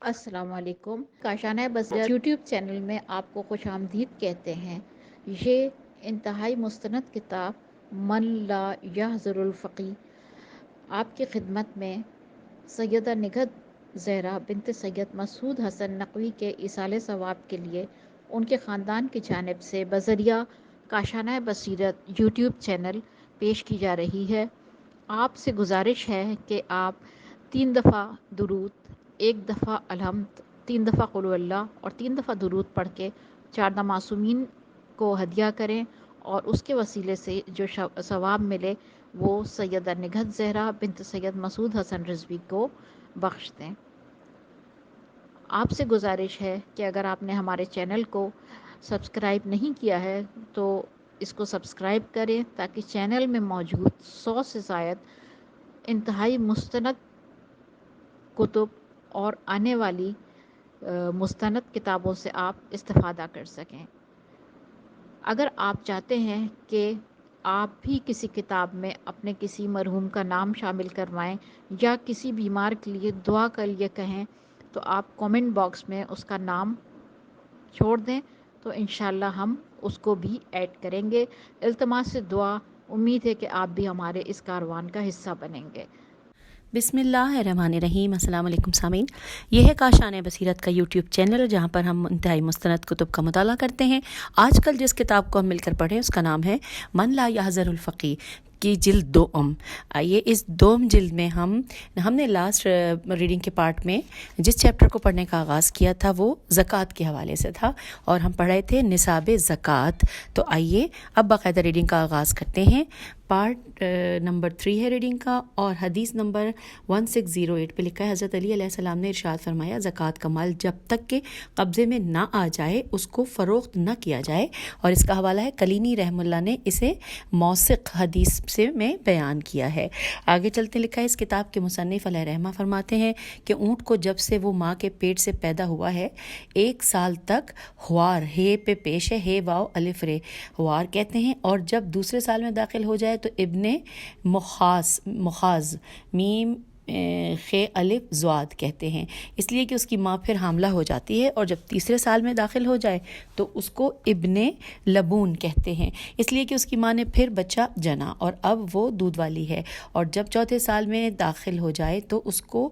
السلام علیکم. کاشانہ بصیرت یوٹیوب چینل میں آپ کو خوش آمدید کہتے ہیں. یہ انتہائی مستند کتاب من لا یحضر الفقی آپ کی خدمت میں سیدہ نگہت زہرا بنت سید مسعود حسن نقوی کے ایصال ثواب کے لیے ان کے خاندان کی جانب سے بذریعہ کاشانہ بصیرت یوٹیوب چینل پیش کی جا رہی ہے. آپ سے گزارش ہے کہ آپ 3 دفعہ درود، 1 دفعہ الحمد، 3 دفعہ قل هو اللہ اور 3 دفعہ درود پڑھ کے 4 معصومین کو ہدیہ کریں اور اس کے وسیلے سے جو ثواب ملے وہ سیدہ نگہت زہرا بنت سید مسعود حسن رضوی کو بخش دیں. آپ سے گزارش ہے کہ اگر آپ نے ہمارے چینل کو سبسکرائب نہیں کیا ہے تو اس کو سبسکرائب کریں تاکہ چینل میں موجود 100 سے زائد انتہائی مستند کتب اور آنے والی مستند کتابوں سے آپ استفادہ کر سکیں. اگر آپ چاہتے ہیں کہ آپ بھی کسی کتاب میں اپنے کسی مرحوم کا نام شامل کروائیں یا کسی بیمار کے لیے دعا کے لیے کہیں تو آپ کومنٹ باکس میں اس کا نام چھوڑ دیں تو انشاءاللہ ہم اس کو بھی ایڈ کریں گے. التماس سے دعا، امید ہے کہ آپ بھی ہمارے اس کاروان کا حصہ بنیں گے. بسم اللہ الرحمن الرحیم. السلام علیکم سامعین، یہ ہے کاشانہ بصیرت کا یوٹیوب چینل جہاں پر ہم انتہائی مستند کتب کا مطالعہ کرتے ہیں. آج کل جس کتاب کو ہم مل کر پڑھیں اس کا نام ہے من لا یحضر الفقی کی جلد 2. آئیے اس 2 جلد میں ہم نے لاسٹ ریڈنگ کے پارٹ میں جس چیپٹر کو پڑھنے کا آغاز کیا تھا وہ زکوٰۃ کے حوالے سے تھا اور ہم پڑھ رہے تھے نصاب زکوٰۃ. تو آئیے اب باقاعدہ ریڈنگ کا آغاز کرتے ہیں. پارٹ نمبر 3 ہے ریڈنگ کا اور حدیث نمبر 1608 پہ لکھا ہے حضرت علی علیہ السلام نے ارشاد فرمایا زکوٰۃ کا مال جب تک کہ قبضے میں نہ آ جائے اس کو فروخت نہ کیا جائے. اور اس کا حوالہ ہے کلینی رحم اللہ نے اسے موثق حدیث سے میں بیان کیا ہے. آگے چلتے لکھا ہے اس کتاب کے مصنف علیہ رحمہ فرماتے ہیں کہ اونٹ کو جب سے وہ ماں کے پیٹ سے پیدا ہوا ہے 1 سال تک ہوار ہے پہ پیش ہے، ہے واو الف رے ہوار کہتے ہیں، اور جب دوسرے سال میں داخل ہو جائے تو ابن مخاز میم خے الف زواد کہتے ہیں، اس لیے کہ اس کی ماں پھر حاملہ ہو جاتی ہے. اور جب تیسرے سال میں داخل ہو جائے تو اس کو ابن لبون کہتے ہیں، اس لیے کہ اس کی ماں نے پھر بچہ جنا اور اب وہ دودھ والی ہے. اور جب چوتھے سال میں داخل ہو جائے تو اس کو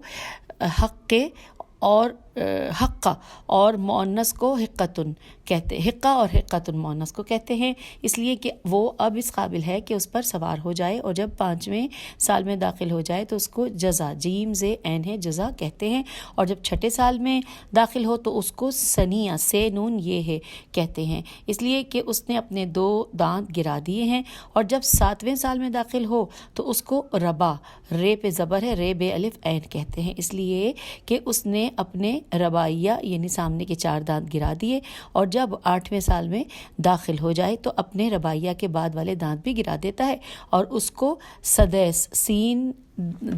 حقہ اور مؤنث کو حقتن کہتے، حقہ اور حقتن مؤنث کو کہتے ہیں، اس لیے کہ وہ اب اس قابل ہے کہ اس پر سوار ہو جائے. اور جب 5ویں سال میں داخل ہو جائے تو اس کو جزا جیم زے عین ہے جزا کہتے ہیں. اور جب 6 سال میں داخل ہو تو اس کو سنیہ سے نون یہ ہے کہتے ہیں، اس لیے کہ اس نے اپنے 2 دانت گرا دیے ہیں. اور جب 7ویں سال میں داخل ہو تو اس کو ربا رے پہ زبر ہے رے بے الف عین کہتے ہیں، اس لیے کہ اس نے اپنے ربائیہ یعنی سامنے کے 4 دانت گرا دیے. اور جب 8ویں سال میں داخل ہو جائے تو اپنے ربائیہ کے بعد والے دانت بھی گرا دیتا ہے اور اس کو سدیس سین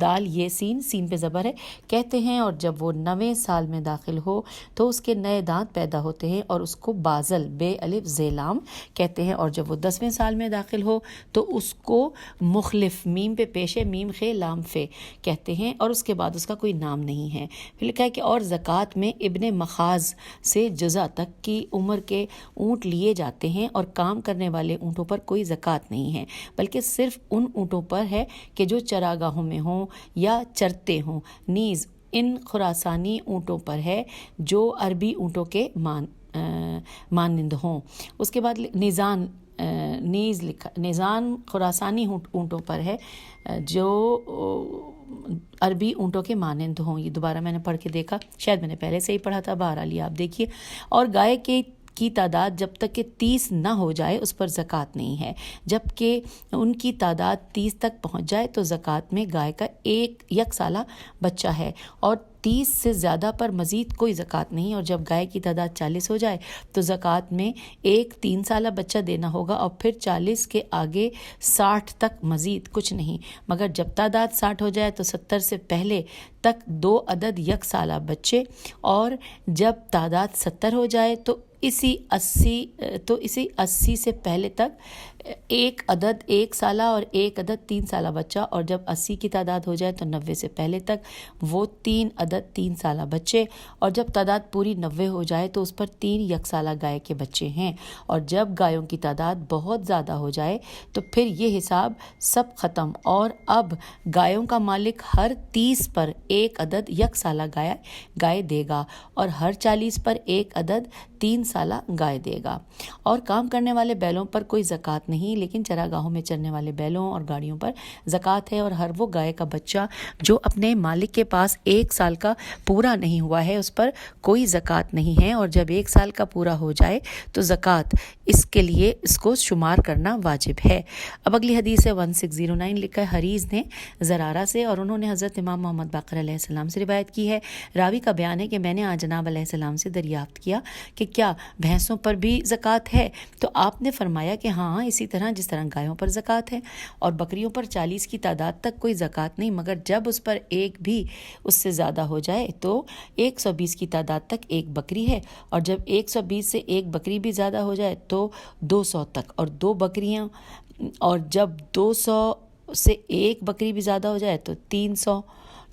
دال یہ سین پہ زبر ہے کہتے ہیں. اور جب وہ 9ویں سال میں داخل ہو تو اس کے نئے دانت پیدا ہوتے ہیں اور اس کو بازل بے الف زیلام کہتے ہیں. اور جب وہ 10ویں سال میں داخل ہو تو اس کو مخلف میم پہ پیشے میم خے لام فے کہتے ہیں اور اس کے بعد اس کا کوئی نام نہیں ہے. پھر لکھا ہے کہ اور زکوٰۃ میں ابن مخاز سے جزا تک کی عمر کے اونٹ لیے جاتے ہیں اور کام کرنے والے اونٹوں پر کوئی زکوٰۃ نہیں ہے بلکہ صرف ان اونٹوں پر ہے کہ جو چراگاہوں میں ہوں یا چرتے ہوں. نیز ان خراسانی اونٹوں پر ہے جو عربی اونٹوں کے مانند ہوں. اس کے بعد نیز لکھا نیزان خراسانی اونٹوں پر ہے جو عربی اونٹوں کے مانند ہوں. یہ دوبارہ میں نے پڑھ کے دیکھا، شاید میں نے پہلے سے ہی پڑھا تھا، بہرحال آپ دیکھیے. اور گائے کی تعداد جب تک کہ 30 نہ ہو جائے اس پر زکوٰۃ نہیں ہے، جب کہ ان کی تعداد 30 تک پہنچ جائے تو زکوٰۃ میں گائے کا 1 سالہ بچہ ہے. اور 30 سے زیادہ پر مزید کوئی زکوٰۃ نہیں. اور جب گائے کی تعداد 40 ہو جائے تو زکوٰۃ میں 1 3 سالہ بچہ دینا ہوگا اور پھر 40 کے آگے 60 تک مزید کچھ نہیں. مگر جب تعداد 60 ہو جائے تو 70 سے پہلے تک 2 عدد 1 سالہ بچے، اور جب تعداد 70 ہو جائے تو اسی 80 سے پہلے تک ایک عدد 1 سالہ اور ایک عدد 3 سالہ بچہ، اور جب 80 کی تعداد ہو جائے تو 90 سے پہلے تک وہ 3 عدد 3 سالہ بچے، اور جب تعداد پوری 90 ہو جائے تو اس پر 3 یکسالہ گائے کے بچے ہیں، اور جب گایوں کی تعداد بہت زیادہ ہو جائے تو پھر یہ حساب سب ختم، اور اب گایوں کا مالک ہر 30 پر ایک عدد یکسالہ گائے دے گا، اور ہر 40 پر ایک عدد 3 سالہ گائے دے گا۔ اور کام کرنے والے بیلوں پر کوئی زکوٰۃ نہیں، لیکن چراگاہوں میں چرنے والے بیلوں اور گاڑیوں پر زکوٰۃ ہے، اور ہر وہ گائے کا بچہ جو اپنے مالک کے پاس 1 سال کا پورا نہیں ہوا ہے اس پر کوئی زکوٰۃ نہیں ہے، اور جب 1 سال کا پورا ہو جائے تو زکوٰۃ اس کے لیے اس کو شمار کرنا واجب ہے۔ اب اگلی حدیث ہے 1609، لکھا ہے حریز نے زرارہ سے، اور انہوں نے حضرت امام محمد باقر علیہ السلام سے روایت کی ہے۔ راوی کا بیان ہے کہ میں نے آج جناب علیہ السلام سے دریافت کیا کہ کیا بھینسوں پر بھی زکوٰۃ ہے؟ تو آپ نے فرمایا کہ ہاں، اسی طرح جس طرح گایوں پر زکوٰۃ ہے، اور بکریوں پر 40 کی تعداد تک کوئی زکوٰۃ نہیں، مگر جب اس پر ایک بھی اس سے زیادہ ہو جائے تو 120 کی تعداد تک ایک بکری ہے، اور جب 120 سے ایک بکری بھی زیادہ ہو جائے تو 200 تک، اور 2 بکریاں، اور جب 200 سے ایک بکری بھی زیادہ ہو جائے تو 300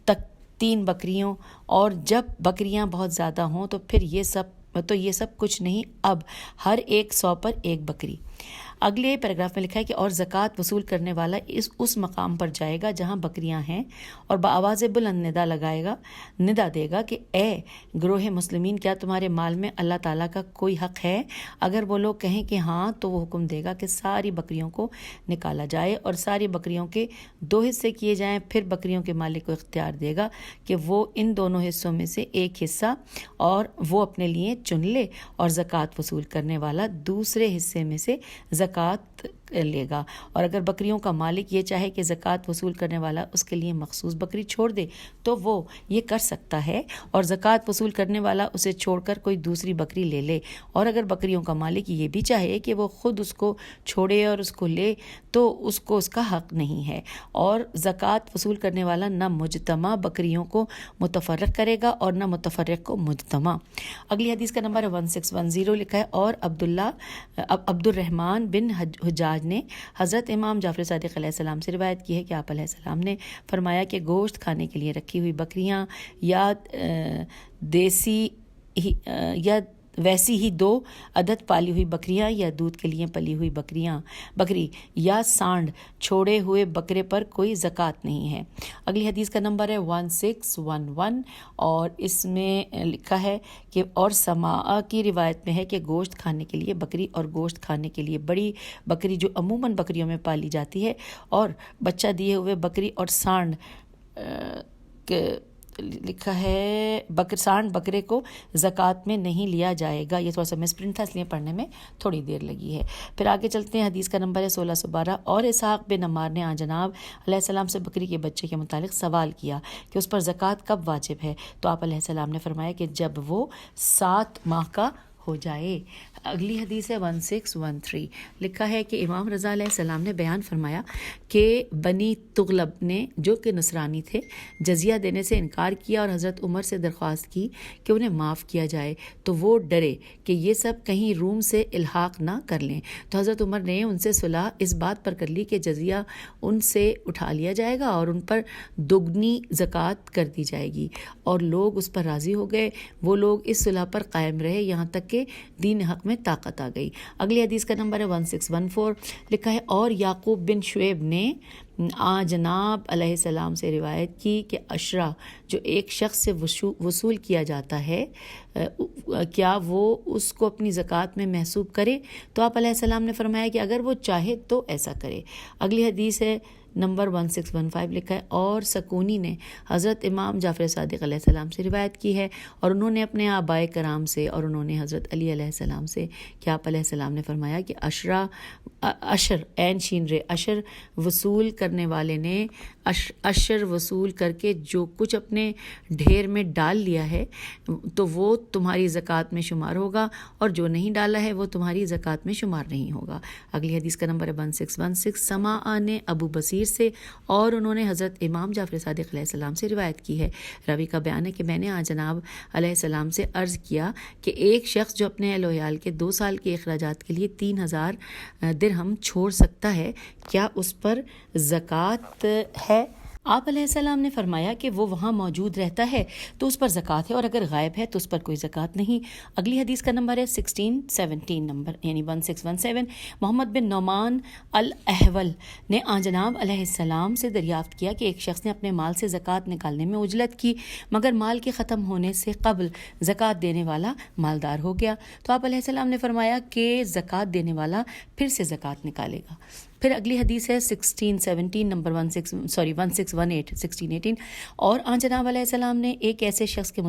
تک 3 بکریوں، اور جب بکریاں بہت زیادہ ہوں تو پھر یہ سب کچھ نہیں، اب ہر 100 پر ایک بکری۔ اگلے پیراگراف میں لکھا ہے کہ اور زکوٰۃ وصول کرنے والا اس مقام پر جائے گا جہاں بکریاں ہیں، اور بآواز بلند ندا دے گا کہ اے گروہ مسلمین، کیا تمہارے مال میں اللہ تعالیٰ کا کوئی حق ہے؟ اگر وہ لوگ کہیں کہ ہاں تو وہ حکم دے گا کہ ساری بکریوں کو نکالا جائے اور ساری بکریوں کے 2 حصے کیے جائیں، پھر بکریوں کے مالک کو اختیار دے گا کہ وہ ان دونوں حصوں میں سے ایک حصہ اور وہ اپنے لیے چن لے، اور زکوٰۃ وصول کرنے والا دوسرے حصے میں سے زکوٰۃ لے گا۔ اور اگر بکریوں کا مالک یہ چاہے کہ زکوٰۃ وصول کرنے والا اس کے لیے مخصوص بکری چھوڑ دے تو وہ یہ کر سکتا ہے، اور زکوٰۃ وصول کرنے والا اسے چھوڑ کر کوئی دوسری بکری لے لے۔ اور اگر بکریوں کا مالک یہ بھی چاہے کہ وہ خود اس کو چھوڑے اور اس کو لے تو اس کو اس کا حق نہیں ہے، اور زکوٰۃ وصول کرنے والا نہ مجتمع بکریوں کو متفرق کرے گا اور نہ متفرق کو مجتمع۔ اگلی حدیث کا نمبر 1610، لکھا ہے اور عبد الرحمن بن حجاج نے حضرت امام جعفر صادق علیہ السلام سے روایت کی ہے کہ آپ علیہ السلام نے فرمایا کہ گوشت کھانے کے لیے رکھی ہوئی بکریاں یا ویسی ہی 2 عدد پالی ہوئی بکریاں یا دودھ کے لیے پلی ہوئی بکری یا سانڈ چھوڑے ہوئے بکرے پر کوئی زکوٰۃ نہیں ہے۔ اگلی حدیث کا نمبر ہے 1611، اور اس میں لکھا ہے کہ اور سماع کی روایت میں ہے کہ گوشت کھانے کے لیے بکری اور گوشت کھانے کے لیے بڑی بکری جو عموماً بکریوں میں پالی جاتی ہے، اور بچہ دیے ہوئے بکری اور سانڈ لکھا ہے سانڈ بکرے کو زکوٰۃ میں نہیں لیا جائے گا۔ یہ تھوڑا سا مسپرنٹ تھا، اس لیے پڑھنے میں تھوڑی دیر لگی ہے۔ پھر آگے چلتے ہیں، حدیث کا نمبر ہے 1612، اور اسحاق بن عمار نے جناب علیہ السلام سے بکری کے بچے کے متعلق سوال کیا کہ اس پر زکوٰۃ کب واجب ہے، تو آپ علیہ السلام نے فرمایا کہ جب وہ 7 ماہ کا ہو جائے۔ اگلی حدیث ہے 1613، لکھا ہے کہ امام رضا علیہ السلام نے بیان فرمایا کہ بنی تغلب نے جو کہ نصرانی تھے جزیہ دینے سے انکار کیا اور حضرت عمر سے درخواست کی کہ انہیں معاف کیا جائے، تو وہ ڈرے کہ یہ سب کہیں روم سے الحاق نہ کر لیں، تو حضرت عمر نے ان سے صلح اس بات پر کر لی کہ جزیہ ان سے اٹھا لیا جائے گا اور ان پر دگنی زکوٰۃ کر دی جائے گی، اور لوگ اس پر راضی ہو گئے۔ وہ لوگ اس صلح پر قائم رہے یہاں تک کہ دین حق میں طاقت آ گئی۔ اگلی حدیث کا نمبر ہے 1614، لکھا ہے اور یعقوب بن شعیب نے جناب علیہ السلام سے روایت کی کہ عشرہ جو ایک شخص سے وصول کیا جاتا ہے کیا وہ اس کو اپنی زکوٰۃ میں محسوب کرے، تو آپ علیہ السلام نے فرمایا کہ اگر وہ چاہے تو ایسا کرے۔ اگلی حدیث ہے نمبر 1615، لکھا ہے اور سکونی نے حضرت امام جعفر صادق علیہ السلام سے روایت کی ہے، اور انہوں نے اپنے آبائے کرام سے اور انہوں نے حضرت علی علیہ السلام سے کہ آپ علیہ السلام نے فرمایا کہ عشر عین شین رے عشر وصول کرنے والے نے عشر وصول کر کے جو کچھ اپنے ڈھیر میں ڈال لیا ہے تو وہ تمہاری زکوٰۃ میں شمار ہوگا، اور جو نہیں ڈالا ہے وہ تمہاری زکوٰۃ میں شمار نہیں ہوگا۔ اگلی حدیث کا نمبر ہے 1616، سماع نے ابو بصیر سے اور انہوں نے حضرت امام جعفر صادق علیہ السلام سے روایت کی ہے۔ راوی کا بیان ہے کہ میں نے آج جناب علیہ السلام سے عرض کیا کہ ایک شخص جو اپنے اہل و عیال کے 2 سال کے اخراجات کے لیے 3000 درہم چھوڑ سکتا ہے، کیا اس پر زکوٰۃ ہے؟ آپ علیہ السلام نے فرمایا کہ وہ وہاں موجود رہتا ہے تو اس پر زکوٰۃ ہے، اور اگر غائب ہے تو اس پر کوئی زکوٰۃ نہیں۔ اگلی حدیث کا نمبر ہے 1617 نمبر، یعنی 1617۔ محمد بن نعمان الاحول نے آن جناب علیہ السلام سے دریافت کیا کہ ایک شخص نے اپنے مال سے زکوٰۃ نکالنے میں عجلت کی، مگر مال کے ختم ہونے سے قبل زکوٰۃ دینے والا مالدار ہو گیا، تو آپ علیہ السلام نے فرمایا کہ زکوٰۃ دینے والا پھر سے زکوٰۃ نکالے گا۔ پھر اگلی حدیث ہے 1617 نمبر 1618۔ اور آن جناب علیہ السلام نے ایک ایسے شخص کے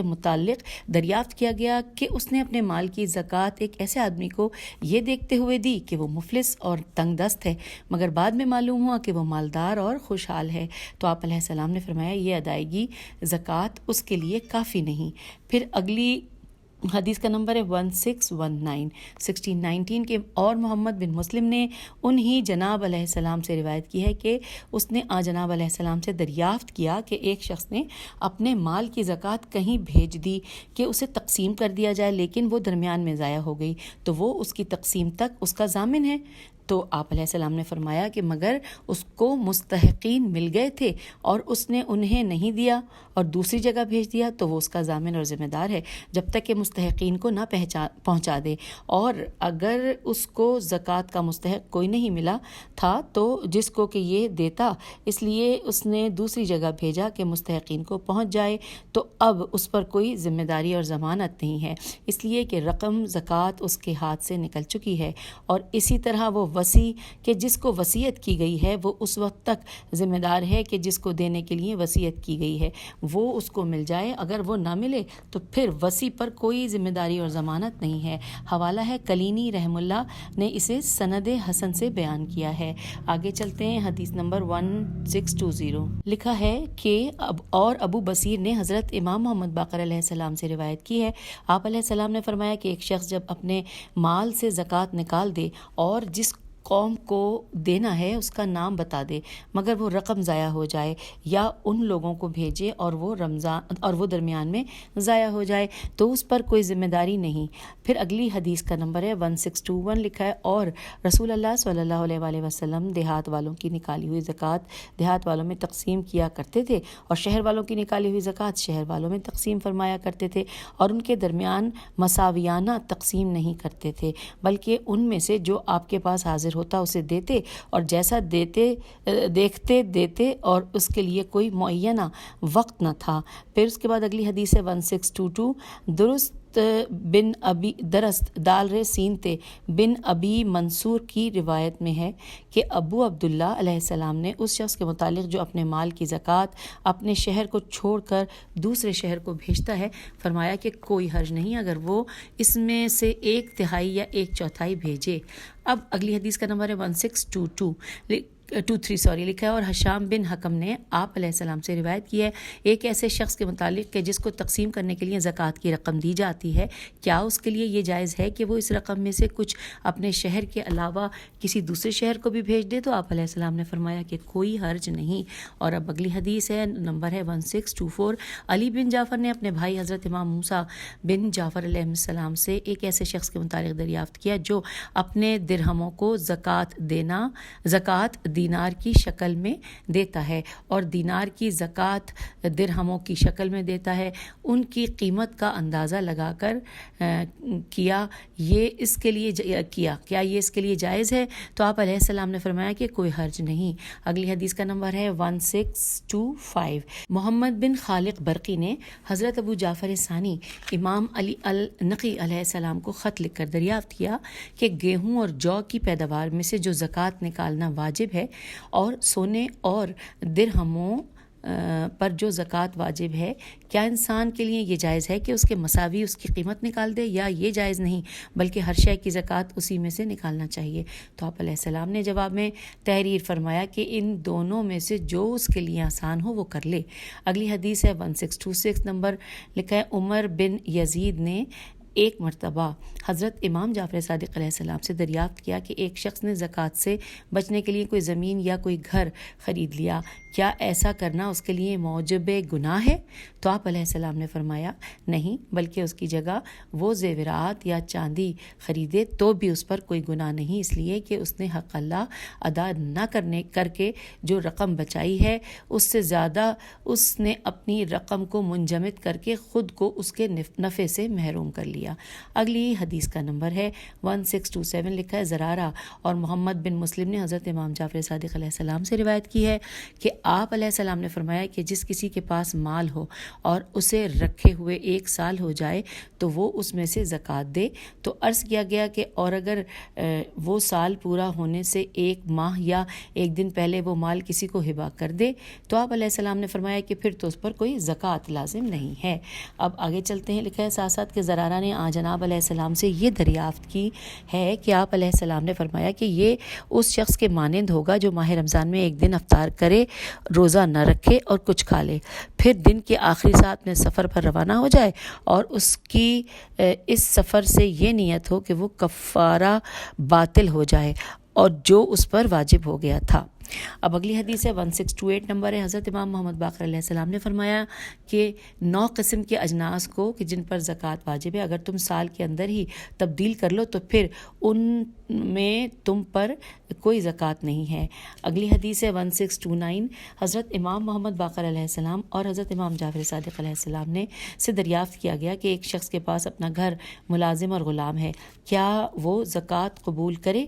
متعلق دریافت کیا گیا کہ اس نے اپنے مال کی زکوٰۃ ایک ایسے آدمی کو یہ دیکھتے ہوئے دی کہ وہ مفلس اور تنگ دست ہے، مگر بعد میں معلوم ہوا کہ وہ مالدار اور خوشحال ہے، تو آپ علیہ السلام نے فرمایا یہ ادائیگی زکوٰۃ اس کے لیے کافی نہیں۔ پھر اگلی حدیث کا نمبر ہے 1619 کے اور محمد بن مسلم نے انہی جناب علیہ السلام سے روایت کی ہے کہ اس نے جناب علیہ السلام سے دریافت کیا کہ ایک شخص نے اپنے مال کی زکوٰۃ کہیں بھیج دی کہ اسے تقسیم کر دیا جائے، لیکن وہ درمیان میں ضائع ہو گئی، تو وہ اس کی تقسیم تک اس کا ضامن ہے۔ تو آپ علیہ السلام نے فرمایا کہ مگر اس کو مستحقین مل گئے تھے اور اس نے انہیں نہیں دیا اور دوسری جگہ بھیج دیا، تو وہ اس کا ضامن اور ذمہ دار ہے جب تک کہ مستحقین کو نہ پہنچا دے، اور اگر اس کو زکوٰۃ کا مستحق کوئی نہیں ملا تھا تو جس کو کہ یہ دیتا، اس لیے اس نے دوسری جگہ بھیجا کہ مستحقین کو پہنچ جائے، تو اب اس پر کوئی ذمہ داری اور ضمانت نہیں ہے، اس لیے کہ رقم زکوٰۃ اس کے ہاتھ سے نکل چکی ہے۔ اور اسی طرح وہ وصی کہ جس کو وصیت کی گئی ہے وہ اس وقت تک ذمہ دار ہے کہ جس کو دینے کے لیے وصیت کی گئی ہے وہ اس کو مل جائے، اگر وہ نہ ملے تو پھر وصی پر کوئی ذمہ داری اور ضمانت نہیں ہے۔ حوالہ ہے کلینی رحم اللہ نے اسے سند حسن سے بیان کیا ہے۔ آگے چلتے ہیں، حدیث نمبر 1620 لکھا ہے کہ ابو بصیر نے حضرت امام محمد باقر علیہ السلام سے روایت کی ہے، آپ علیہ السلام نے فرمایا کہ ایک شخص جب اپنے مال سے زکوٰۃ نکال دے اور جس قوم کو دینا ہے اس کا نام بتا دے، مگر وہ رقم ضائع ہو جائے یا ان لوگوں کو بھیجے اور وہ درمیان میں ضائع ہو جائے، تو اس پر کوئی ذمہ داری نہیں۔ پھر اگلی حدیث کا نمبر ہے 1621 لکھا ہے، اور رسول اللہ صلی اللہ علیہ وآلہ وسلم دیہات والوں کی نکالی ہوئی زکوٰۃ دیہات والوں میں تقسیم کیا کرتے تھے، اور شہر والوں کی نکالی ہوئی زکوٰۃ شہر والوں میں تقسیم فرمایا کرتے تھے، اور ان کے درمیان مساویانہ تقسیم نہیں کرتے تھے، بلکہ ان میں سے جو آپ کے پاس حاضر ہوتا اسے دیتے، اور جیسا دیکھتے دیتے، اور اس کے لیے کوئی معینہ وقت نہ تھا۔ پھر اس کے بعد اگلی حدیث ہے 1622 درست دال رے سینتے بن ابی منصور کی روایت میں ہے کہ ابو عبداللہ علیہ السلام نے اس شخص کے متعلق جو اپنے مال کی زکوٰۃ اپنے شہر کو چھوڑ کر دوسرے شہر کو بھیجتا ہے فرمایا کہ کوئی حرج نہیں اگر وہ اس میں سے 1/3 یا 1/4 بھیجے۔ اب اگلی حدیث کا نمبر ہے 1623 لکھا ہے، اور حشام بن حکم نے آپ علیہ السلام سے روایت کی ہے ایک ایسے شخص کے متعلق کہ جس کو تقسیم کرنے کے لیے زکوٰۃ کی رقم دی جاتی ہے، کیا اس کے لیے یہ جائز ہے کہ وہ اس رقم میں سے کچھ اپنے شہر کے علاوہ کسی دوسرے شہر کو بھی بھیج دے؟ تو آپ علیہ السلام نے فرمایا کہ کوئی حرج نہیں۔ اور اب اگلی حدیث ہے، نمبر ہے 1624 علی بن جعفر نے اپنے بھائی حضرت امام موسیٰ بن جعفر علیہ السلام سے ایک ایسے شخص کے متعلق دریافت کیا جو اپنے درہموں کو زکوٰۃ دینار کی شکل میں دیتا ہے اور دینار کی زکوٰۃ درہموں کی شکل میں دیتا ہے، ان کی قیمت کا اندازہ لگا کر کیا یہ اس کے لیے جائز ہے؟ تو آپ علیہ السلام نے فرمایا کہ کوئی حرج نہیں۔ اگلی حدیث کا نمبر ہے 1625 محمد بن خالق برقی نے حضرت ابو جعفر ثانی امام علی النقی علیہ السلام کو خط لکھ کر دریافت کیا کہ گیہوں اور جو کی پیداوار میں سے جو زکوٰۃ نکالنا واجب ہے اور سونے اور درہموں پر جو زکوٰۃ واجب ہے، کیا انسان کے لیے یہ جائز ہے کہ اس کے مساوی اس کی قیمت نکال دے، یا یہ جائز نہیں بلکہ ہر شے کی زکوٰۃ اسی میں سے نکالنا چاہیے؟ تو آپ علیہ السلام نے جواب میں تحریر فرمایا کہ ان دونوں میں سے جو اس کے لیے آسان ہو وہ کر لے۔ اگلی حدیث ہے 1626 نمبر لکھا ہے، عمر بن یزید نے ایک مرتبہ حضرت امام جعفر صادق علیہ السلام سے دریافت کیا کہ ایک شخص نے زکوٰۃ سے بچنے کے لیے کوئی زمین یا کوئی گھر خرید لیا، کیا ایسا کرنا اس کے لیے موجب گناہ ہے؟ تو آپ علیہ السلام نے فرمایا نہیں، بلکہ اس کی جگہ وہ زیورات یا چاندی خریدے تو بھی اس پر کوئی گناہ نہیں، اس لیے کہ اس نے حق اللہ ادا نہ کر کے جو رقم بچائی ہے اس سے زیادہ اس نے اپنی رقم کو منجمد کر کے خود کو اس کے نفع سے محروم کر لیا۔ اگلی حدیث کا نمبر ہے 1627، لکھا ہے زرارہ اور محمد بن مسلم نے حضرت امام جعفر صادق علیہ السلام سے روایت کی ہے کہ آپ علیہ السلام نے فرمایا کہ جس کسی کے پاس مال ہو اور اسے رکھے ہوئے 1 سال ہو جائے تو وہ اس میں سے زکوٰۃ دے۔ تو عرض کیا گیا کہ اور اگر وہ سال پورا ہونے سے 1 ماہ یا 1 دن پہلے وہ مال کسی کو ہبہ کر دے تو آپ علیہ السلام نے فرمایا کہ پھر تو اس پر کوئی زکوٰۃ لازم نہیں ہے۔ اب آگے چلتے ہیں، لکھا ہے ساتھ ساتھ کہ زرارہ نے جناب علیہ السلام سے یہ دریافت کی ہے کہ آپ علیہ السلام نے فرمایا کہ یہ اس شخص کے مانند ہوگا جو ماہ رمضان میں 1 دن افطار کرے، روزہ نہ رکھے اور کچھ کھا لے، پھر دن کے آخری ساتھ میں سفر پر روانہ ہو جائے اور اس کی اس سفر سے یہ نیت ہو کہ وہ کفارہ باطل ہو جائے اور جو اس پر واجب ہو گیا تھا۔ اب اگلی حدیث ہے 1628 نمبر ہے، حضرت امام محمد باقر علیہ السلام نے فرمایا کہ 9 قسم کے اجناس کو کہ جن پر زکوٰۃ واجب ہے اگر تم سال کے اندر ہی تبدیل کر لو تو پھر ان میں تم پر کوئی زکوٰۃ نہیں ہے۔ اگلی حدیث ہے 1629، حضرت امام محمد باقر علیہ السلام اور حضرت امام جعفر صادق علیہ السلام نے سے دریافت کیا گیا کہ ایک شخص کے پاس اپنا گھر، ملازم اور غلام ہے، کیا وہ زکوٰۃ قبول کرے؟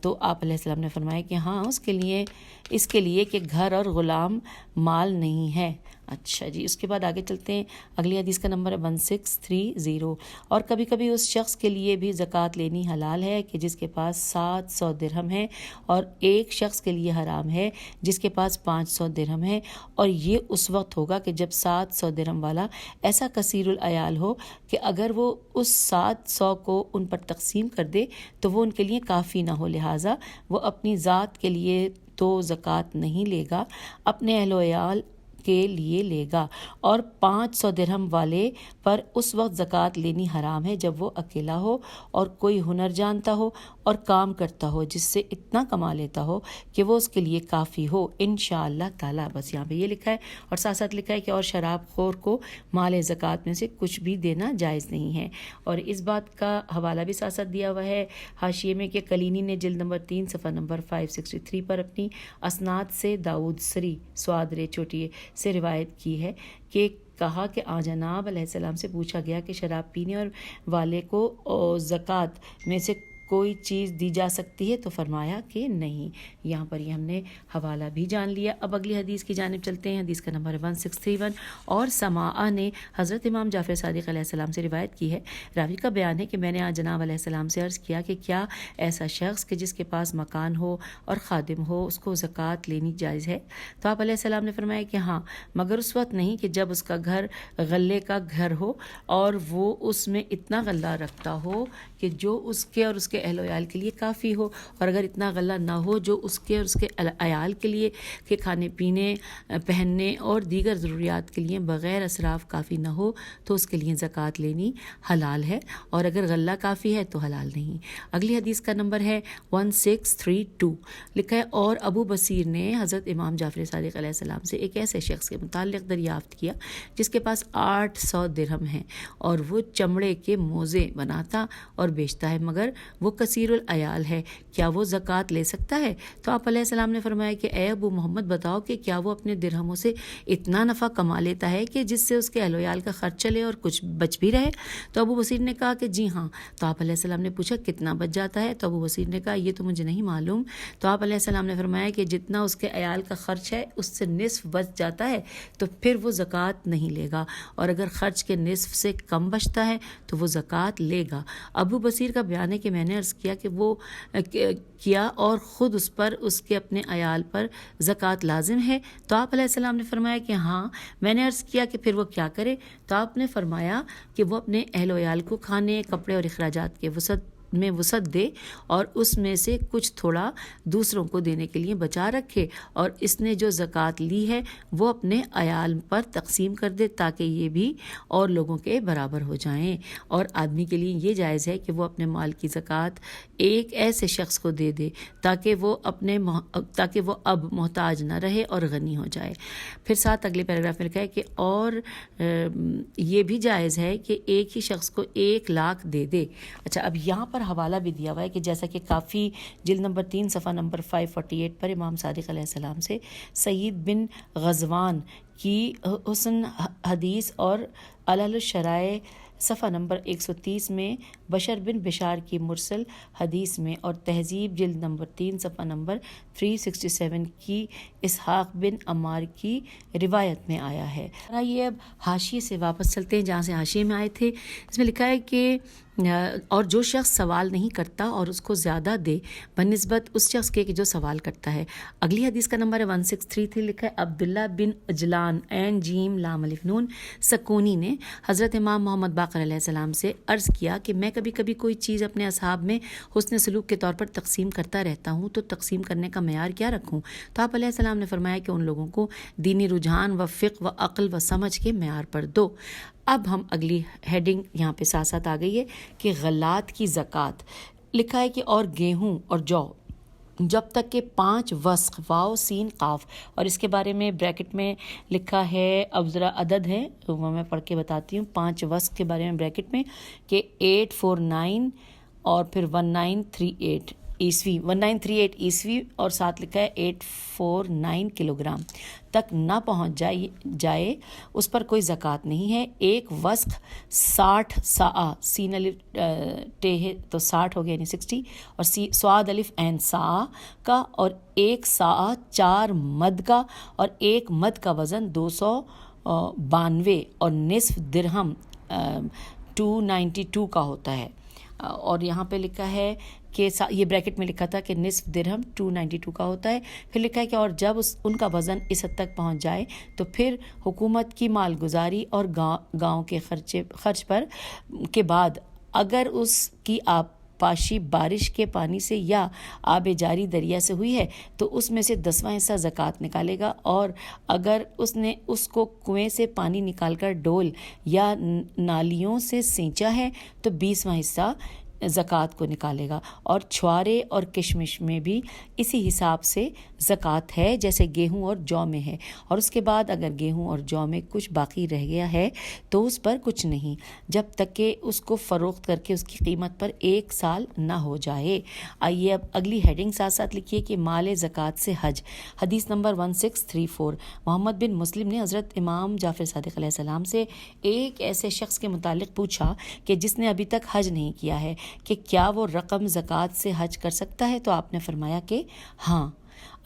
تو آپ علیہ السلام نے فرمایا کہ ہاں، اس کے لیے کہ گھر اور غلام مال نہیں ہے۔ اچھا جی، اس کے بعد آگے چلتے ہیں، اگلی حدیث کا نمبر ہے 1630، اور کبھی کبھی اس شخص کے لیے بھی زکوٰۃ لینی حلال ہے کہ جس کے پاس 700 درہم ہے، اور ایک شخص کے لیے حرام ہے جس کے پاس 500 درہم ہے، اور یہ اس وقت ہوگا کہ جب 700 درہم والا ایسا کثیر العیال ہو کہ اگر وہ اس 700 کو ان پر تقسیم کر دے تو وہ ان کے لیے کافی نہ ہو، لہٰذا وہ اپنی ذات کے لیے تو زکوٰۃ نہیں لے گا، اپنے اہل و عیال کے لیے لے گا، اور 500 درہم والے پر اس وقت زکوٰۃ لینی حرام ہے جب وہ اکیلا ہو اور کوئی ہنر جانتا ہو اور کام کرتا ہو جس سے اتنا کما لیتا ہو کہ وہ اس کے لیے کافی ہو انشاءاللہ تعالیٰ۔ بس یہاں پہ یہ لکھا ہے، اور ساتھ ساتھ لکھا ہے کہ اور شراب خور کو مال زکوٰۃ میں سے کچھ بھی دینا جائز نہیں ہے۔ اور اس بات کا حوالہ بھی ساتھ ساتھ دیا ہوا ہے حاشیے میں کہ کلینی نے جلد نمبر 3 صفحہ نمبر 563 پر اپنی اسناد سے داؤد سری سوادرے چوٹیے سے روایت کی ہے کہ کہا کہ جناب علیہ السلام سے پوچھا گیا کہ شراب پینے اور والے کو زکوٰۃ میں سے کوئی چیز دی جا سکتی ہے؟ تو فرمایا کہ نہیں۔ یہاں پر یہ ہم نے حوالہ بھی جان لیا۔ اب اگلی حدیث کی جانب چلتے ہیں، حدیث کا نمبر 1631، اور سماعہ نے حضرت امام جعفر صادق علیہ السلام سے روایت کی ہے، راوی کا بیان ہے کہ میں نے جناب علیہ السلام سے عرض کیا کہ کیا ایسا شخص کہ جس کے پاس مکان ہو اور خادم ہو اس کو زکوٰۃ لینی جائز ہے؟ تو آپ علیہ السلام نے فرمایا کہ ہاں، مگر اس وقت نہیں کہ جب اس کا گھر غلے کا گھر ہو اور وہ اس میں اتنا غلہ رکھتا ہو کہ جو اس کے اور اس کے اہل و عیال کے لیے کافی ہو، اور اگر اتنا غلہ نہ ہو جو اس کے اور اس کے عیال کے لیے کہ کھانے پینے، پہننے اور دیگر ضروریات کے لیے بغیر اسراف کافی نہ ہو تو اس کے لیے زکوٰۃ لینی حلال ہے، اور اگر غلہ کافی ہے تو حلال نہیں۔ اگلی حدیث کا نمبر ہے 1632، لکھا ہے، اور ابو بصیر نے حضرت امام جعفر صادق علیہ السلام سے ایک ایسے شخص کے متعلق دریافت کیا جس کے پاس 800 درہم ہیں اور وہ چمڑے کے موزے بناتا اور بیچتا ہے، مگر وہ کثیر العیال ہے، کیا وہ زکوٰۃ لے سکتا ہے؟ تو آپ علیہ السلام نے فرمایا کہ اے ابو محمد، بتاؤ کہ کیا وہ اپنے درہموں سے اتنا نفع کما لیتا ہے کہ جس سے اس کے اہل و عیال کا خرچ چلے اور کچھ بچ بھی رہے؟ تو ابو بصیر نے کہا کہ جی ہاں۔ تو آپ علیہ السلام نے پوچھا کتنا بچ جاتا ہے؟ تو ابو بصیر نے کہا یہ تو مجھے نہیں معلوم۔ تو آپ علیہ السلام نے فرمایا کہ جتنا اس کے عیال کا خرچ ہے اس سے نصف بچ جاتا ہے تو پھر وہ زکوٰۃ نہیں لے گا، اور اگر خرچ کے نصف سے کم بچتا ہے تو وہ زکوٰۃ لے گا۔ ابو بصیر کا بیان ہے کہ میں نے عرض کیا کہ وہ کیا اور خود اس پر اس کے اپنے عیال پر زکوٰۃ لازم ہے؟ تو آپ علیہ السلام نے فرمایا کہ ہاں۔ میں نے عرض کیا کہ پھر وہ کیا کرے؟ تو آپ نے فرمایا کہ وہ اپنے اہل و عیال کو کھانے، کپڑے اور اخراجات کے وسعت میں وسعت دے اور اس میں سے کچھ تھوڑا دوسروں کو دینے کے لیے بچا رکھے، اور اس نے جو زکوٰۃ لی ہے وہ اپنے عیال پر تقسیم کر دے تاکہ یہ بھی اور لوگوں کے برابر ہو جائیں۔ اور آدمی کے لیے یہ جائز ہے کہ وہ اپنے مال کی زکوٰۃ ایک ایسے شخص کو دے دے تاکہ وہ اب محتاج نہ رہے اور غنی ہو جائے۔ پھر ساتھ اگلے پیراگراف میں لکھا ہے کہ اور یہ بھی جائز ہے کہ ایک ہی شخص کو 1,00,000 دے دے۔ اچھا، اب یہاں پر حوالہ بھی دیا ہوا ہے کہ جیسا کہ کافی جلد نمبر 3 صفحہ نمبر 548 پر امام صادق علیہ السلام سے سعید بن غزوان کی حسن حدیث اور علل الشرائع صفحہ نمبر 130 میں، بشر بن بشار کی مرسل حدیث میں، اور تہذیب جلد نمبر 3 صفحہ نمبر 367 کی اسحاق بن عمار کی روایت میں آیا ہے۔ یہ اب حاشیے سے واپس چلتے ہیں جہاں سے حاشیے میں آئے تھے۔ اس میں لکھا ہے کہ اور جو شخص سوال نہیں کرتا اور اس کو زیادہ دے بنسبت اس شخص کے کہ جو سوال کرتا ہے۔ اگلی حدیث کا نمبر ہے 1633، لکھا ہے عبداللہ بن اجلان عین جیم لام الف نون سکونی نے حضرت امام محمد باقر علیہ السلام سے عرض کیا کہ میں کبھی کبھی کوئی چیز اپنے اصحاب میں حسن سلوک کے طور پر تقسیم کرتا رہتا ہوں، تو تقسیم کرنے کا معیار کیا رکھوں؟ تو آپ علیہ السلام نے فرمایا کہ ان لوگوں کو دینی رجحان و فقہ و عقل و سمجھ کے معیار پر دو۔ اب ہم اگلی ہیڈنگ یہاں پہ ساتھ ساتھ آ گئی ہے کہ غلات کی زکوٰۃ۔ لکھا ہے کہ اور گیہوں اور جو جب تک کہ 5 وسق واو سین قاف، اور اس کے بارے میں بریکٹ میں لکھا ہے، اب ذرا عدد ہے وہ میں پڑھ کے بتاتی ہوں 5 وسق کے بارے میں بریکٹ میں، کہ 849 اور پھر 1938 عیسوی 1938 عیسوی، اور ساتھ لکھا ہے 849 کلو گرام تک نہ پہنچ جائے اس پر کوئی زکوٰۃ نہیں ہے۔ ایک وسق 60 ساعہ، سین الف ٹے ہے تو 60 ہو گیا یعنی 60، اور سواد الف عین ساعہ کا، اور ایک ساعہ 4 مد کا، اور ایک مد کا وزن 292 اور نصف درہم 292 کا ہوتا ہے۔ اور یہاں پہ لکھا ہے کہ یہ بریکٹ میں لکھا تھا کہ نصف درہم 292 کا ہوتا ہے۔ پھر لکھا ہے کہ اور جب ان کا وزن اس حد تک پہنچ جائے تو پھر حکومت کی مالگزاری اور گاؤں کے خرچ پر کے بعد اگر اس کی پاشی بارش کے پانی سے یا آب جاری دریا سے ہوئی ہے تو اس میں سے 10واں حصہ زکوٰۃ نکالے گا، اور اگر اس نے اس کو کنویں سے پانی نکال کر ڈول یا نالیوں سے سینچا ہے تو 20واں حصہ زکوٰۃ کو نکالے گا۔ اور چھوارے اور کشمش میں بھی اسی حساب سے زکوٰۃ ہے جیسے گیہوں اور جو میں ہے، اور اس کے بعد اگر گیہوں اور جو میں کچھ باقی رہ گیا ہے تو اس پر کچھ نہیں جب تک کہ اس کو فروخت کر کے اس کی قیمت پر 1 سال نہ ہو جائے۔ آئیے اب اگلی ہیڈنگ ساتھ ساتھ لکھیے کہ مال زکوٰۃ سے حج۔ حدیث نمبر 1634، محمد بن مسلم نے حضرت امام جعفر صادق علیہ السلام سے ایک ایسے شخص کے متعلق پوچھا کہ جس نے ابھی تک حج نہیں کیا ہے کہ کیا وہ رقم زکوٰۃ سے حج کر سکتا ہے؟ تو آپ نے فرمایا کہ ہاں۔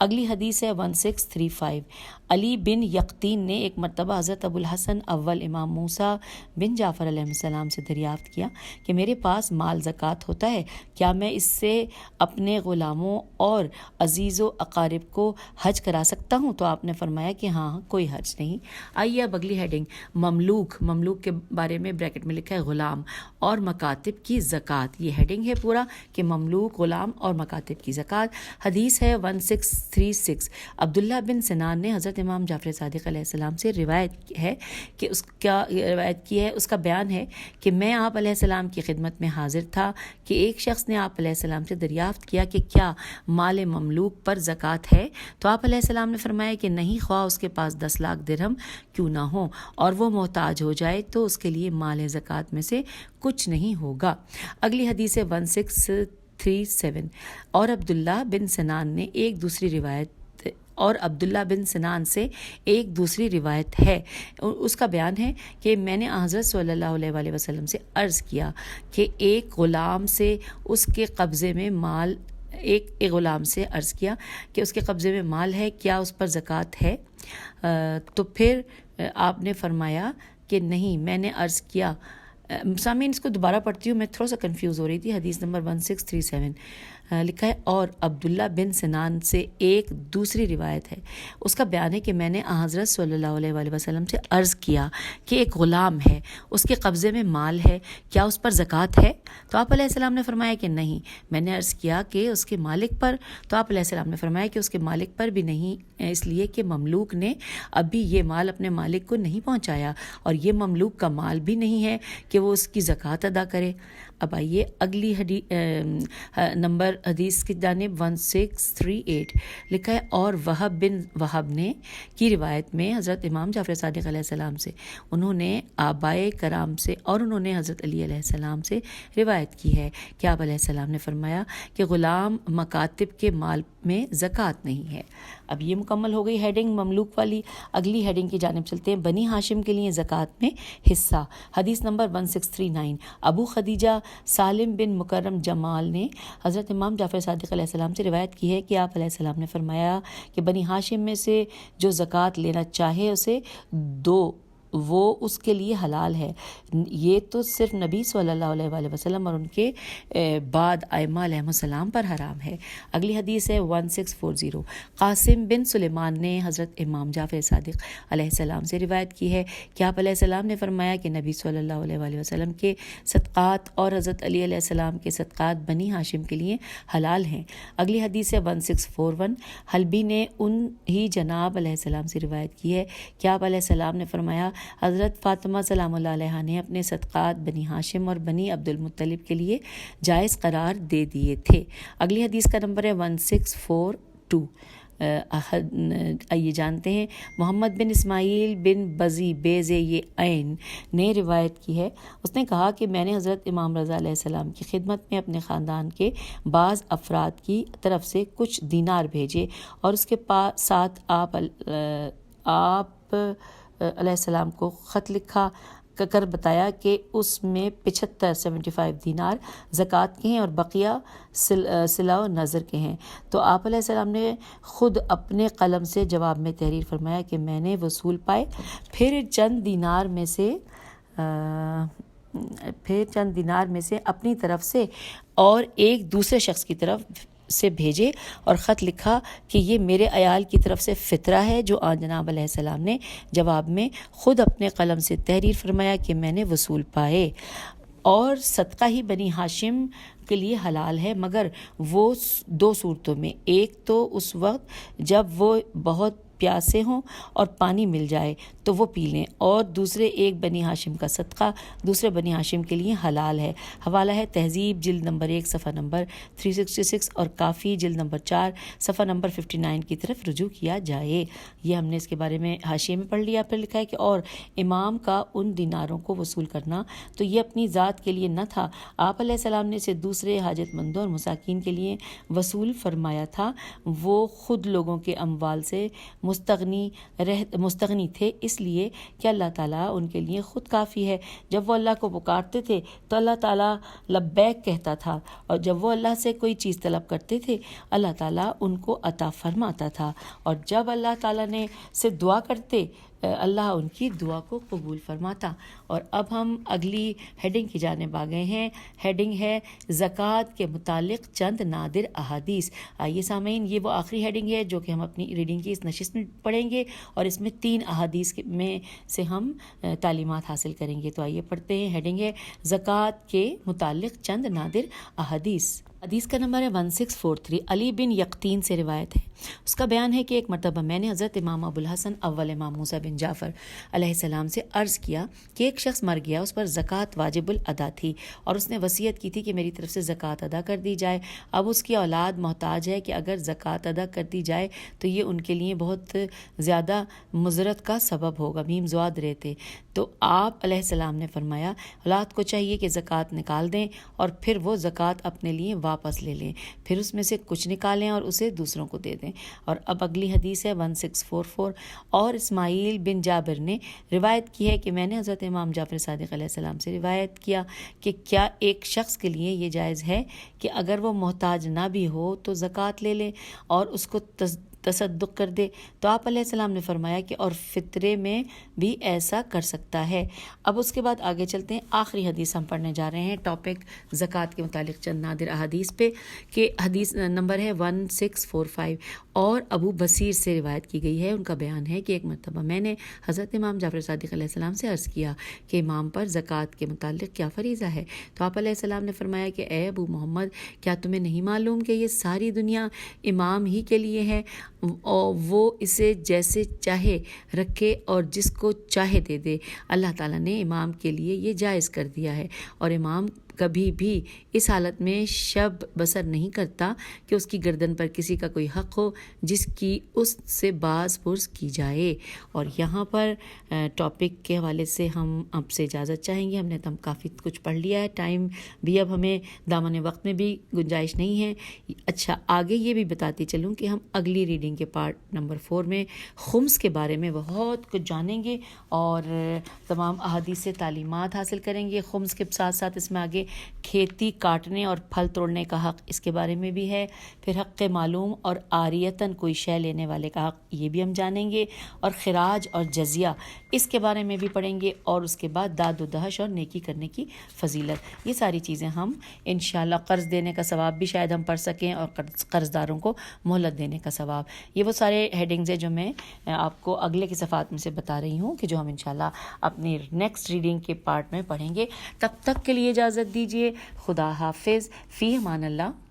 اگلی حدیث ہے 1635، علی بن یقطین نے ایک مرتبہ حضرت ابو الحسن اول امام موسیٰ بن جعفر علیہ السلام سے دریافت کیا کہ میرے پاس مال زکوٰۃ ہوتا ہے، کیا میں اس سے اپنے غلاموں اور عزیز و اقارب کو حج کرا سکتا ہوں؟ تو آپ نے فرمایا کہ ہاں، کوئی حرج نہیں۔ آئیے اب اگلی ہیڈنگ مملوک کے بارے میں بریکٹ میں لکھا ہے غلام اور مکاتب کی زکوٰۃ۔ یہ ہیڈنگ ہے پورا کہ مملوک، غلام اور مکاتب کی زکوٰۃ۔ حدیث ہے 1636، عبداللہ بن سنان نے حضرت امام جعفر صادق علیہ السلام سے روایت کی ہے، اس کا بیان ہے کہ میں آپ علیہ السلام کی خدمت میں حاضر تھا کہ ایک شخص نے آپ علیہ السلام سے دریافت کیا کہ کیا مال مملوک پر زکوٰۃ ہے؟ تو آپ علیہ السلام نے فرمایا کہ نہیں، خواہ اس کے پاس 10 لاکھ درہم کیوں نہ ہو اور وہ محتاج ہو جائے تو اس کے لیے مال زکوٰۃ میں سے کچھ نہیں ہوگا۔ اگلی حدیث ہے 1637، اور عبداللہ بن سنان سے ایک دوسری روایت ہے، اس کا بیان ہے کہ میں نے حضرت صلی اللہ علیہ وآلہ وسلم سے عرض کیا کہ ایک غلام سے اس کے قبضے میں مال ہے، کیا اس پر زکوٰۃ ہے؟ تو پھر آپ نے فرمایا کہ نہیں۔ میں نے عرض کیا، سامعین اس کو دوبارہ پڑھتی ہوں، میں تھوڑا سا کنفیوز ہو رہی تھی۔ حدیث نمبر 1637، لکھا ہے اور عبداللہ بن سنان سے ایک دوسری روایت ہے، اس کا بیان ہے کہ میں نے حضرت صلی اللہ علیہ وآلہ وسلم سے عرض کیا کہ ایک غلام ہے، اس کے قبضے میں مال ہے، کیا اس پر زکوٰۃ ہے؟ تو آپ علیہ السلام نے فرمایا کہ نہیں۔ میں نے عرض کیا کہ اس کے مالک پر؟ تو آپ علیہ السلام نے فرمایا کہ اس کے مالک پر بھی نہیں، اس لیے کہ مملوک نے ابھی یہ مال اپنے مالک کو نہیں پہنچایا، اور یہ مملوک کا مال بھی نہیں ہے کہ وہ اس کی زکوٰۃ ادا کرے۔ اب آئیے اگلی نمبر حدیث کی جانب 1638 لکھا ہے اور وہب بن وہب نے کی روایت میں حضرت امام جعفر صادق علیہ السلام سے، انہوں نے آبائے کرام سے اور انہوں نے حضرت علی علیہ السلام سے روایت کی ہے کہ آپ علیہ السلام نے فرمایا کہ غلام مکاتب کے مال میں زکوٰۃ نہیں ہے۔ اب یہ مکمل ہو گئی ہیڈنگ مملوک والی۔ اگلی ہیڈنگ کی جانب چلتے ہیں، بنی ہاشم کے لیے زکوٰۃ میں حصہ۔ حدیث نمبر 1639 ابو خدیجہ سالم بن مکرم جمال نے حضرت امام جعفر صادق علیہ السلام سے روایت کی ہے کہ آپ علیہ السلام نے فرمایا کہ بنی ہاشم میں سے جو زکوٰۃ لینا چاہے اسے دو، وہ اس کے لیے حلال ہے، یہ تو صرف نبی صلی اللہ علیہ وآلہ وسلم اور ان کے بعد ائمہ علیہ السلام پر حرام ہے۔ اگلی حدیث ہے 1640 قاسم بن سلیمان نے حضرت امام جعفر صادق علیہ السلام سے روایت کی ہے کہ آپ علیہ السلام نے فرمایا کہ نبی صلی اللہ علیہ وآلہ وسلم کے صدقات اور حضرت علی علیہ السلام کے صدقات بنی ہاشم کے لیے حلال ہیں۔ اگلی حدیث ہے 1641 حلبی نے ان ہی جناب علیہ السلام سے روایت کی ہے کہ آپ علیہ السلام نے فرمایا حضرت فاطمہ سلام اللہ علیہ نے اپنے صدقات بنی ہاشم اور بنی عبد المطلب کے لیے جائز قرار دے دیے تھے۔ اگلی حدیث کا نمبر ہے 1642 آئیے جانتے ہیں، محمد بن اسماعیل بن بزی بیز یہ عین نے روایت کی ہے، اس نے کہا کہ میں نے حضرت امام رضا علیہ السلام کی خدمت میں اپنے خاندان کے بعض افراد کی طرف سے کچھ دینار بھیجے اور اس کے ساتھ آپ علیہ السلام کو خط لکھا کر بتایا کہ اس میں 75 دینار زکوٰۃ کے ہیں اور بقیہ صلہ و نظر کے ہیں۔ تو آپ علیہ السلام نے خود اپنے قلم سے جواب میں تحریر فرمایا کہ میں نے وصول پائے، پھر چند دینار میں سے اپنی طرف سے اور ایک دوسرے شخص کی طرف سے بھیجے اور خط لکھا کہ یہ میرے عیال کی طرف سے فطرہ ہے، جو آن جناب علیہ السلام نے جواب میں خود اپنے قلم سے تحریر فرمایا کہ میں نے وصول پائے، اور صدقہ ہی بنی ہاشم کے لیے حلال ہے، مگر وہ دو صورتوں میں، ایک تو اس وقت جب وہ بہت پیاسے ہوں اور پانی مل جائے تو وہ پی لیں، اور دوسرے ایک بنی ہاشم کا صدقہ دوسرے بنی ہاشم کے لیے حلال ہے۔ حوالہ ہے تہذیب جلد نمبر 1 صفحہ نمبر 366 اور کافی جلد نمبر 4 صفحہ نمبر 59 کی طرف رجوع کیا جائے۔ یہ ہم نے اس کے بارے میں حاشیے میں پڑھ لیا۔ پھر لکھا ہے کہ اور امام کا ان دیناروں کو وصول کرنا تو یہ اپنی ذات کے لیے نہ تھا، آپ علیہ السلام نے اسے دوسرے حاجت مندوں اور مساکین کے لیے وصول فرمایا تھا، وہ خود لوگوں کے اموال سے مستغنی تھے، اس لیے کہ اللہ تعالیٰ ان کے لیے خود کافی ہے۔ جب وہ اللہ کو پکارتے تھے تو اللہ تعالیٰ لبیک کہتا تھا، اور جب وہ اللہ سے کوئی چیز طلب کرتے تھے اللہ تعالیٰ ان کو عطا فرماتا تھا، اور جب اللہ تعالیٰ نے سے دعا کرتے اللہ ان کی دعا کو قبول فرماتا۔ اور اب ہم اگلی ہیڈنگ کی جانب آ گئے ہیں، ہیڈنگ ہے زکوٰۃ کے متعلق چند نادر احادیث۔ آئیے سامعین، یہ وہ آخری ہیڈنگ ہے جو کہ ہم اپنی ریڈنگ کی اس نشست میں پڑھیں گے، اور اس میں 3 احادیث میں سے ہم تعلیمات حاصل کریں گے۔ تو آئیے پڑھتے ہیں، ہیڈنگ ہے زکوٰۃ کے متعلق چند نادر احادیث۔ حدیث کا نمبر ہے 1643 علی بن یقطین سے روایت ہے، اس کا بیان ہے کہ ایک مرتبہ میں نے حضرت امام ابو الحسن اول امام موسیٰ بن جعفر علیہ السلام سے عرض کیا کہ ایک شخص مر گیا، اس پر زکوٰۃ واجب الادا تھی، اور اس نے وصیت کی تھی کہ میری طرف سے زکوٰۃ ادا کر دی جائے۔ اب اس کی اولاد محتاج ہے کہ اگر زکوٰۃ ادا کر دی جائے تو یہ ان کے لیے بہت زیادہ مضرت کا سبب ہوگا، میم زواد رہتے۔ تو آپ علیہ السلام نے فرمایا اولاد کو چاہیے کہ زکوٰۃ نکال دیں اور پھر وہ زکوٰۃ اپنے لیے واپس لے لیں، پھر اس میں سے کچھ نکالیں اور اسے دوسروں کو دے دیں۔ اور اب اگلی حدیث ہے 1644 اور اسماعیل بن جابر نے روایت کی ہے کہ میں نے حضرت امام جعفر صادق علیہ السلام سے روایت کیا کہ کیا ایک شخص کے لیے یہ جائز ہے کہ اگر وہ محتاج نہ بھی ہو تو زکوٰۃ لے لے اور اس کو تصدق کر دے. تو آپ علیہ السلام نے فرمایا کہ اور فطرے میں بھی ایسا کر سکتا ہے. اب اس کے بعد آگے چلتے ہیں. آخری حدیث ہم پڑھنے جا رہے ہیں ٹاپک زکوٰۃ کے متعلق چند نادر احادیث پہ، کہ حدیث نمبر ہے 1645 اور ابو بصیر سے روایت کی گئی ہے. ان کا بیان ہے کہ ایک مرتبہ میں نے حضرت امام جعفر صادق علیہ السلام سے عرض کیا کہ امام پر زکوٰۃ کے متعلق کیا فریضہ ہے. تو آپ علیہ السلام نے فرمایا کہ اے ابو محمد، کیا تمہیں نہیں معلوم کہ یہ ساری دنیا امام ہی کے لیے ہے، اور وہ اسے جیسے چاہے رکھے اور جس کو چاہے دے دے. اللہ تعالیٰ نے امام کے لیے یہ جائز کر دیا ہے، اور امام کبھی بھی اس حالت میں شب بسر نہیں کرتا کہ اس کی گردن پر کسی کا کوئی حق ہو جس کی اس سے باز پرس کی جائے. اور یہاں پر ٹاپک کے حوالے سے ہم اب سے اجازت چاہیں گے. ہم نے تو کافی کچھ پڑھ لیا ہے، ٹائم بھی اب ہمیں دامن وقت میں بھی گنجائش نہیں ہے. اچھا، آگے یہ بھی بتاتی چلوں کہ ہم اگلی ریڈنگ کے پارٹ نمبر 4 میں خمس کے بارے میں بہت کچھ جانیں گے اور تمام احادیث سے تعلیمات حاصل کریں گے. خمس کے ساتھ ساتھ اس میں آگے کھیتی کاٹنے اور پھل توڑنے کا حق، اس کے بارے میں بھی ہے. پھر حق معلوم اور عاریتاً کوئی شے لینے والے کا حق، یہ بھی ہم جانیں گے. اور خراج اور جزیہ، اس کے بارے میں بھی پڑھیں گے. اور اس کے بعد داد و دہش اور نیکی کرنے کی فضیلت، یہ ساری چیزیں ہم انشاءاللہ، قرض دینے کا ثواب بھی شاید ہم پڑھ سکیں اور قرض داروں کو مہلت دینے کا ثواب. یہ وہ سارے ہیڈنگز ہیں جو میں آپ کو اگلے کی صفحات میں سے بتا رہی ہوں کہ جو ہم انشاءاللہ اپنی نیکسٹ ریڈنگ کے پارٹ میں پڑھیں گے. تب تک کے لیے اجازت دیجیے. خدا حافظ. فی امان اللہ.